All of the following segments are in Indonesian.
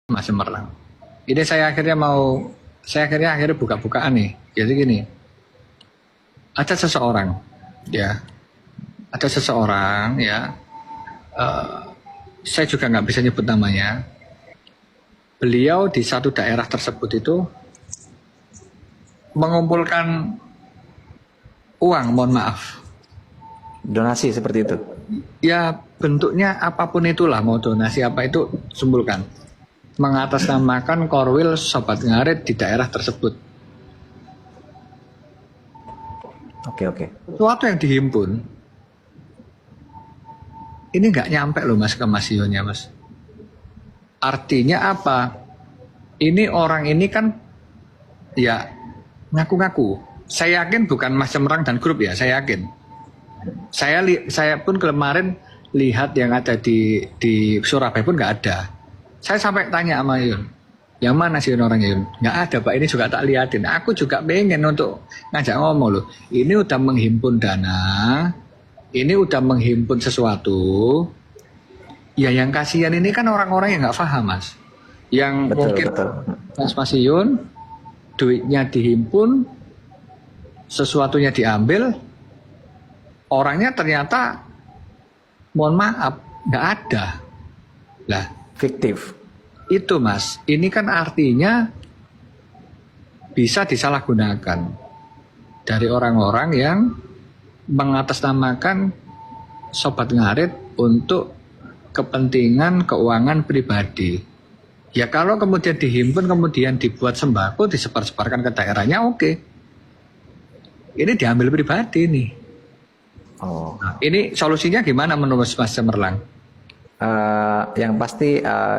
Mas Cemerlang. Ini saya akhirnya buka-bukaan nih. Jadi gini, ada seseorang, ya, ada seseorang, ya, saya juga nggak bisa nyebut namanya. Beliau di satu daerah tersebut itu mengumpulkan uang, mohon maaf. Donasi seperti itu. Ya bentuknya apapun itulah, mau donasi apa itu sumpulkan. Mengatasnamakan Korwil Sobat Ngarit di daerah tersebut. Oke. Sesuatu yang dihimpun, ini nggak nyampe loh mas ke Mas Ionnya mas. Artinya apa? Ini orang ini kan ya ngaku-ngaku. Saya yakin bukan Mas Cemerlang dan grup ya, saya yakin. Saya pun kemarin lihat yang ada di Surabaya pun nggak ada. Saya sampai tanya sama Yun, yang mana sih orangnya Yun? Nggak ada Pak, ini juga tak liatin. Aku juga pengen untuk ngajak ngomong loh. Ini udah menghimpun dana, ini udah menghimpun sesuatu. Ya yang kasihan ini kan orang-orang yang nggak paham mas. Yang mungkin Mas Yun, duitnya dihimpun, sesuatunya diambil, orangnya ternyata mohon maaf nggak ada lah, Fiktif. itu mas, ini kan artinya bisa disalahgunakan dari orang-orang yang mengatasnamakan Sobat Ngarit untuk kepentingan keuangan pribadi. Ya kalau kemudian dihimpun, kemudian dibuat sembako, disebar-sebarkan ke daerahnya, oke. Ini diambil pribadi nih. Oh. Nah, ini solusinya gimana menurut Mas Cemerlang? Yang pasti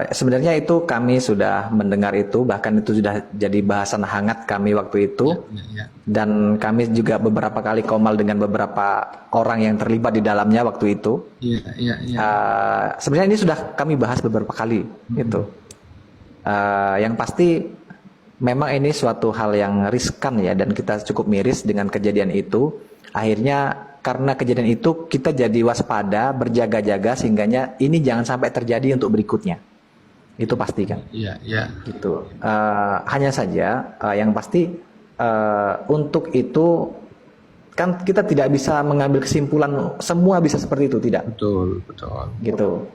sebenarnya itu kami sudah mendengar itu, bahkan itu sudah jadi bahasan hangat kami waktu itu. Ya. Dan kami juga beberapa kali komal dengan beberapa orang yang terlibat di dalamnya waktu itu. Iya. Sebenarnya ini sudah kami bahas beberapa kali gitu. Yang pasti memang ini suatu hal yang riskan ya, dan kita cukup miris dengan kejadian itu. Akhirnya karena kejadian itu kita jadi waspada, berjaga-jaga sehingganya ini jangan sampai terjadi untuk berikutnya. Itu pasti kan. Iya. Gitu. Hanya saja yang pasti untuk itu kan kita tidak bisa mengambil kesimpulan semua bisa seperti itu, tidak. Betul. Gitu.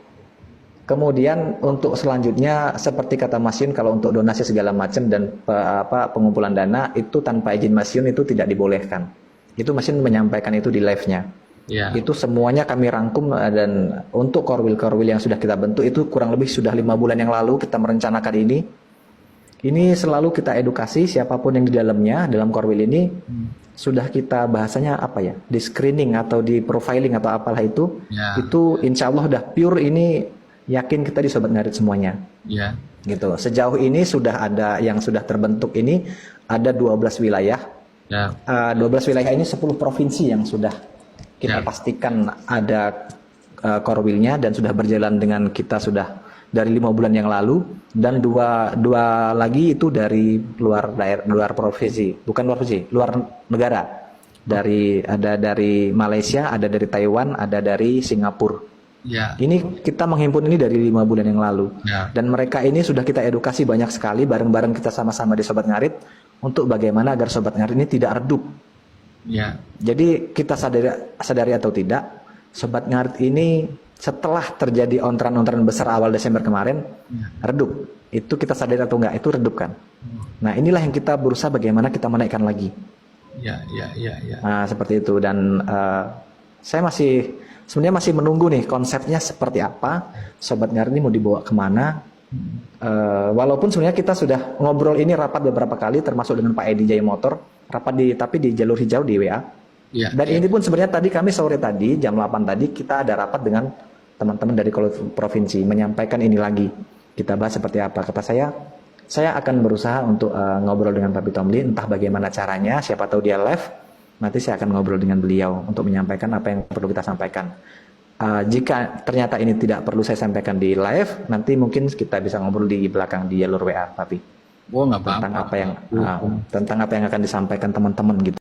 Kemudian untuk selanjutnya seperti kata Mas Yun, kalau untuk donasi segala macam dan pengumpulan dana itu tanpa izin Mas Yun itu tidak dibolehkan. Itu Mas Yun menyampaikan itu di live-nya. Ya. Itu semuanya kami rangkum, dan untuk korwil-korwil yang sudah kita bentuk itu kurang lebih sudah 5 bulan yang lalu kita merencanakan ini. Ini selalu kita edukasi siapapun yang di dalamnya, dalam korwil ini sudah kita bahasanya apa ya, di screening atau di profiling atau apalah itu. Ya. Itu insya Allah udah pure, ini yakin kita di Sobat Ngarit semuanya. Ya. Gitu. Sejauh ini sudah ada yang sudah terbentuk ini ada 12 wilayah. Ya. 12 wilayah ini 10 provinsi yang sudah kita pastikan ada korwilnya dan sudah berjalan dengan kita sudah dari 5 bulan yang lalu, dan dua lagi itu dari luar provinsi, bukan luar provinsi, luar negara. Ada dari Malaysia, ada dari Taiwan, ada dari Singapura. Ya. Ini kita menghimpun ini dari 5 bulan yang lalu. Ya. Dan mereka ini sudah kita edukasi banyak sekali, bareng-bareng kita sama-sama di Sobat Ngarit untuk bagaimana agar Sobat Ngarit ini tidak redup. Ya. Jadi kita sadari atau tidak, Sobat Ngarit ini setelah terjadi ontran-ontran besar awal Desember kemarin, redup. Itu kita sadari atau enggak, itu redup kan. Nah inilah yang kita berusaha bagaimana kita menaikkan lagi. Ya. Nah seperti itu, dan saya sebenarnya masih menunggu nih konsepnya seperti apa, Sobat Ngarit ini mau dibawa kemana. Walaupun sebenarnya kita sudah ngobrol ini, rapat beberapa kali termasuk dengan Pak Edi Jaya Motor, tapi di jalur hijau di WA. Ya. Dan ini pun sebenarnya tadi kami sore tadi jam 8 tadi kita ada rapat dengan teman-teman dari provinsi menyampaikan ini lagi. Kita bahas seperti apa. Kata saya akan berusaha untuk ngobrol dengan Pak Pitomli, entah bagaimana caranya, siapa tahu dia live. Nanti saya akan ngobrol dengan beliau untuk menyampaikan apa yang perlu kita sampaikan. Jika ternyata ini tidak perlu saya sampaikan di live, nanti mungkin kita bisa ngobrol di belakang di jalur WA, Papi. Oh, nggak apa-apa. Tentang apa yang akan disampaikan teman-teman gitu.